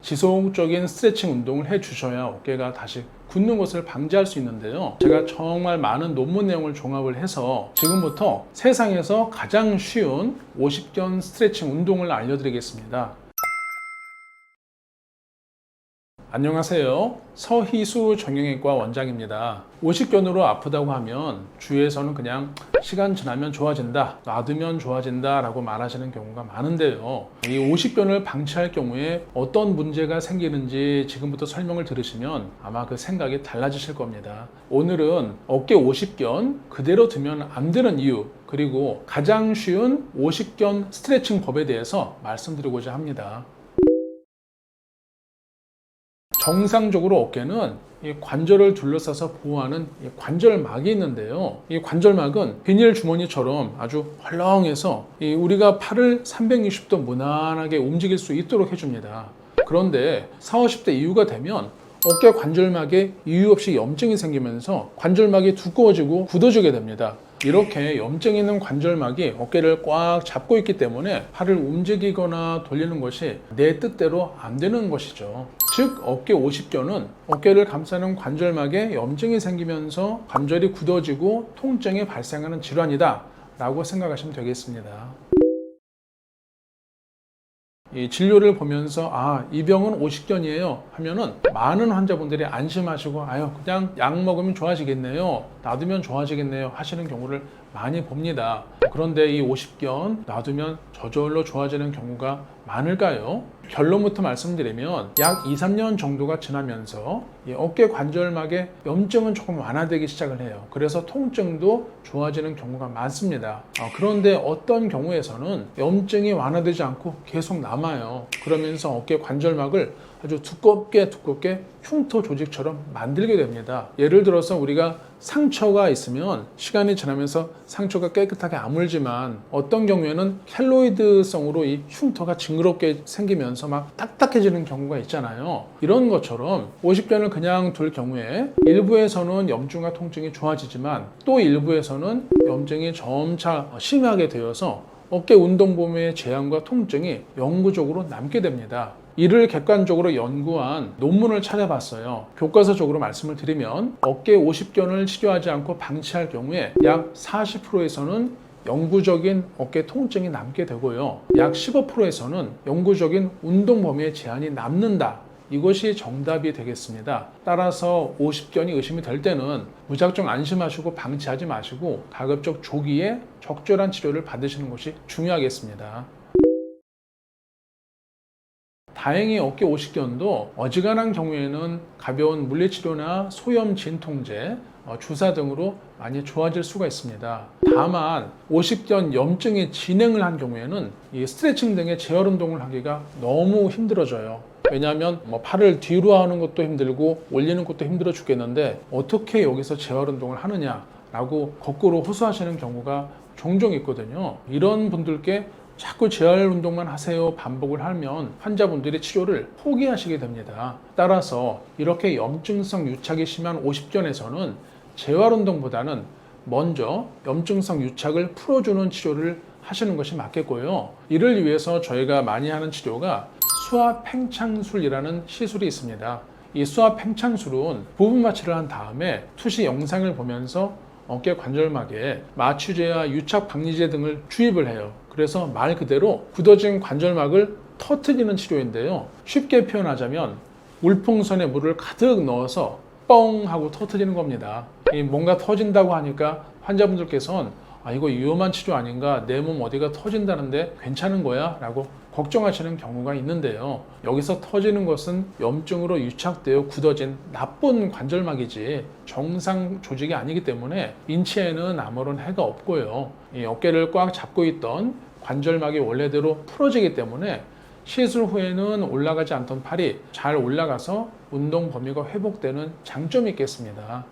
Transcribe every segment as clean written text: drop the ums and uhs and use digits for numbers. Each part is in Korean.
지속적인 스트레칭 운동을 해주셔야 어깨가 다시 굳는 것을 방지할 수 있는데요. 제가 정말 많은 논문 내용을 종합을 해서 지금부터 세상에서 가장 쉬운 50견 스트레칭 운동을 알려드리겠습니다. 안녕하세요. 서희수 정형외과 원장입니다. 50견으로 아프다고 하면 주위에서는 그냥 시간 지나면 좋아진다, 놔두면 좋아진다 라고 말하시는 경우가 많은데요. 이 50견을 방치할 경우에 어떤 문제가 생기는지 지금부터 설명을 들으시면 아마 그 생각이 달라지실 겁니다. 오늘은 어깨 50견 그대로 두면 안 되는 이유, 그리고 가장 쉬운 50견 스트레칭 법에 대해서 말씀드리고자 합니다. 정상적으로 어깨는 이 관절을 둘러싸서 보호하는 관절막이 있는데요. 이 관절막은 비닐 주머니처럼 아주 헐렁해서 우리가 팔을 360도 무난하게 움직일 수 있도록 해줍니다. 그런데 40, 50대 이후가 되면 어깨 관절막에 이유 없이 염증이 생기면서 관절막이 두꺼워지고 굳어지게 됩니다. 이렇게 염증 있는 관절막이 어깨를 꽉 잡고 있기 때문에 팔을 움직이거나 돌리는 것이 내 뜻대로 안 되는 것이죠. 즉 어깨 50견은 어깨를 감싸는 관절막에 염증이 생기면서 관절이 굳어지고 통증이 발생하는 질환이다 라고 생각하시면 되겠습니다. 이 진료를 보면서 이 병은 50견이에요 하면은 많은 환자분들이 안심하시고 그냥 약 먹으면 좋아지겠네요, 놔두면 좋아지겠네요 하시는 경우를 많이 봅니다. 그런데 이 50견 놔두면 저절로 좋아지는 경우가 많을까요? 결론부터 말씀드리면 약 2, 3년 정도가 지나면서 이 어깨 관절막의 염증은 조금 완화되기 시작을 해요. 그래서 통증도 좋아지는 경우가 많습니다. 그런데 어떤 경우에서는 염증이 완화되지 않고 계속 남아요. 그러면서 어깨 관절막을 아주 두껍게 흉터 조직처럼 만들게 됩니다. 예를 들어서 우리가 상처가 있으면 시간이 지나면서 상처가 깨끗하게 아물지만 어떤 경우에는 켈로이드성으로 이 흉터가 징그럽게 생기면서 막 딱딱해지는 경우가 있잖아요. 이런 것처럼 50견을 그냥 둘 경우에 일부에서는 염증과 통증이 좋아지지만 또 일부에서는 염증이 점차 심하게 되어서 어깨 운동 범위의 제한과 통증이 영구적으로 남게 됩니다. 이를 객관적으로 연구한 논문을 찾아봤어요. 교과서적으로 말씀을 드리면 어깨 50견을 치료하지 않고 방치할 경우에 약 40%에서는 영구적인 어깨 통증이 남게 되고요. 약 15%에서는 영구적인 운동 범위의 제한이 남는다. 이것이 정답이 되겠습니다. 따라서 50견이 의심이 될 때는 무작정 안심하시고 방치하지 마시고 가급적 조기에 적절한 치료를 받으시는 것이 중요하겠습니다. 다행히 어깨 50견도 어지간한 경우에는 가벼운 물리치료나 소염 진통제, 주사 등으로 많이 좋아질 수가 있습니다. 다만 50견 염증이 진행을 한 경우에는 이 스트레칭 등의 재활 운동을 하기가 너무 힘들어져요. 왜냐하면 팔을 뒤로 하는 것도 힘들고 올리는 것도 힘들어 죽겠는데 어떻게 여기서 재활 운동을 하느냐라고 거꾸로 호소하시는 경우가 종종 있거든요. 이런 분들께 자꾸 재활 운동만 하세요 반복을 하면 환자분들이 치료를 포기하시게 됩니다. 따라서 이렇게 염증성 유착이 심한 50견에서는 재활 운동보다는 먼저 염증성 유착을 풀어주는 치료를 하시는 것이 맞겠고요. 이를 위해서 저희가 많이 하는 치료가 수압 팽창술이라는 시술이 있습니다. 이 수압 팽창술은 부분 마취를 한 다음에 투시 영상을 보면서 어깨 관절막에 마취제와 유착 박리제 등을 주입을 해요. 그래서 말 그대로 굳어진 관절막을 터트리는 치료인데요. 쉽게 표현하자면 물풍선에 물을 가득 넣어서 뻥 하고 터트리는 겁니다. 뭔가 터진다고 하니까 환자분들께서는 이거 위험한 치료 아닌가, 내 몸 어디가 터진다는데 괜찮은 거야? 라고 걱정하시는 경우가 있는데요. 여기서 터지는 것은 염증으로 유착되어 굳어진 나쁜 관절막이지 정상 조직이 아니기 때문에 인체에는 아무런 해가 없고요. 이 어깨를 꽉 잡고 있던 관절막이 원래대로 풀어지기 때문에 시술 후에는 올라가지 않던 팔이 잘 올라가서 운동 범위가 회복되는 장점이 있겠습니다.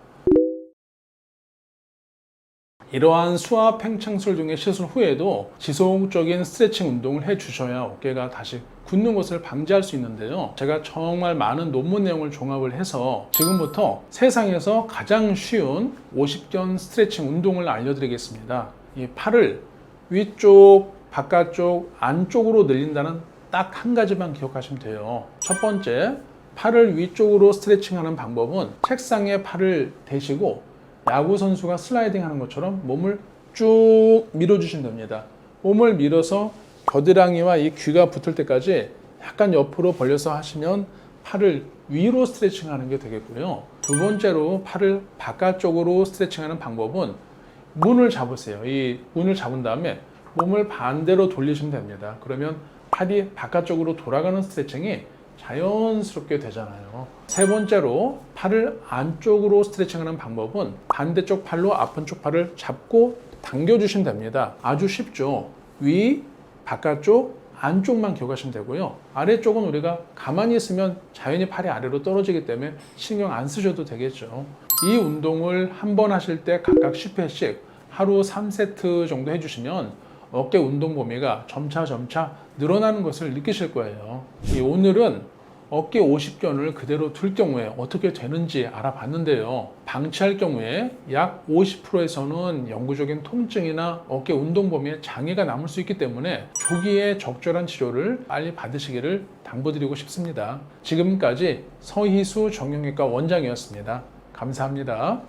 이러한 수압 팽창술 등의 시술 후에도 지속적인 스트레칭 운동을 해주셔야 어깨가 다시 굳는 것을 방지할 수 있는데요. 제가 정말 많은 논문 내용을 종합을 해서 지금부터 세상에서 가장 쉬운 50견 스트레칭 운동을 알려드리겠습니다. 이 팔을 위쪽, 바깥쪽, 안쪽으로 늘린다는 딱 한 가지만 기억하시면 돼요. 첫 번째, 팔을 위쪽으로 스트레칭하는 방법은 책상에 팔을 대시고 야구 선수가 슬라이딩 하는 것처럼 몸을 쭉 밀어주시면 됩니다. 몸을 밀어서 겨드랑이와 이 귀가 붙을 때까지 약간 옆으로 벌려서 하시면 팔을 위로 스트레칭하는 게 되겠고요. 두 번째로 팔을 바깥쪽으로 스트레칭하는 방법은 문을 잡으세요. 이 문을 잡은 다음에 몸을 반대로 돌리시면 됩니다. 그러면 팔이 바깥쪽으로 돌아가는 스트레칭이 자연스럽게 되잖아요. 세 번째로 팔을 안쪽으로 스트레칭하는 방법은 반대쪽 팔로 아픈 쪽 팔을 잡고 당겨주시면 됩니다. 아주 쉽죠. 위, 바깥쪽, 안쪽만 기억하시면 되고요. 아래쪽은 우리가 가만히 있으면 자연히 팔이 아래로 떨어지기 때문에 신경 안 쓰셔도 되겠죠. 이 운동을 한 번 하실 때 각각 10회씩 하루 3세트 정도 해주시면 어깨 운동 범위가 점차 늘어나는 것을 느끼실 거예요. 오늘은 어깨 50견을 그대로 둘 경우에 어떻게 되는지 알아봤는데요. 방치할 경우에 약 50%에서는 영구적인 통증이나 어깨 운동 범위에 장애가 남을 수 있기 때문에 조기에 적절한 치료를 빨리 받으시기를 당부드리고 싶습니다. 지금까지 서희수 정형외과 원장이었습니다. 감사합니다.